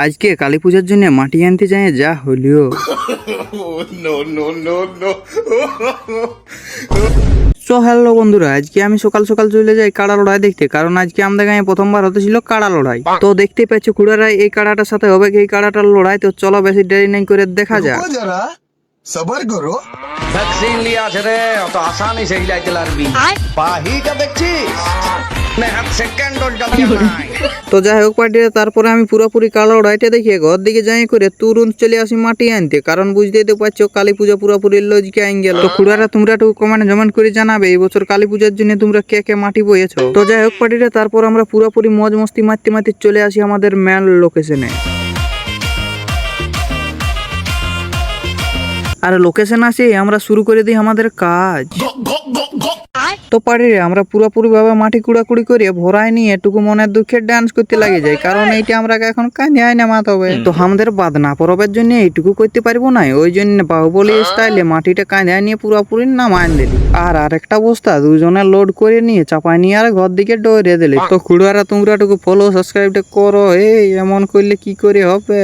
আজকে কালী পূজার জন্য মাটি আনতে যাই যা হলিও। সো হ্যালো বন্ধুরা, আজকে আমি সকাল সকাল চলে যাই কাড়া লড়াই দেখতে, কারণ আজকে আমাদের গাঁয়ে প্রথমবার হতেছিল কাড়া লড়াই। তো দেখতে পাচ্ছ কুড়ারা এই কাড়াটার সাথে হবে এই কাড়াটার লড়াই। তো চলো বেশি দেরি নাই করে দেখা যাক। जरा सबर करो। ভ্যাকসিন লিয়ে আছে রে, অত আসানি সেই যাইতে লাগবি। পাহিটা দেখছিস না, সেকেন্ড ডোজটা দিয়ে নাই। তো যাই হোক পার্টিরা, তারপরে আমি পুরোপুরি কাড়া লড়াইটা দেখিয়ে ঘর দিকে যাই করে তুরন্ত চলে আসি মাটি আনতে, কারণ বুঝতেই তো পারছো কালী পূজা পুরোপুরি লজিকে আইন গেল। তো খুড়ারা তোমরা একটু কমেন্ট করে জানাবে এই বছর কালী পূজার জন্য তোমরা কে কে মাটি বইয়েছো। তো যাই হোক পার্টিরা, তারপর আমরা পুরোপুরি মজ মস্তি মারতে মারতে চলে আসি আমাদের মেন লোকেশনে। আর লোকেশন আসে আমরা শুরু করে দিই আমাদের কাজ। তো পারি আমরা পুরোপুরি ভাবে মাটি কুড়াকুড়ি করে ভরাই নিয়ে এটুকু মনের দুঃখে ডান্স করতে লাগে যায়, কারণ এইটা আমরা এখন কাঁদে আয় না মাতবে। তো আমাদের বাদ না পরবের জন্য এইটুকু করতে পারবো না, ওই জন্য বাহুবলী স্টাইলে মাটিটা কাঁদে নিয়ে পুরোপুরি নামায় দিলি। আর আরেকটা বস্তা দুজনে লোড করে নিয়ে চাপায় নিয়ে আর ঘর দিকে ডরে দিলি। তো খুড়ারা তোমরা একটু ফলো সাবস্ক্রাইবটা করো, এই এমন করলে কি করে হবে।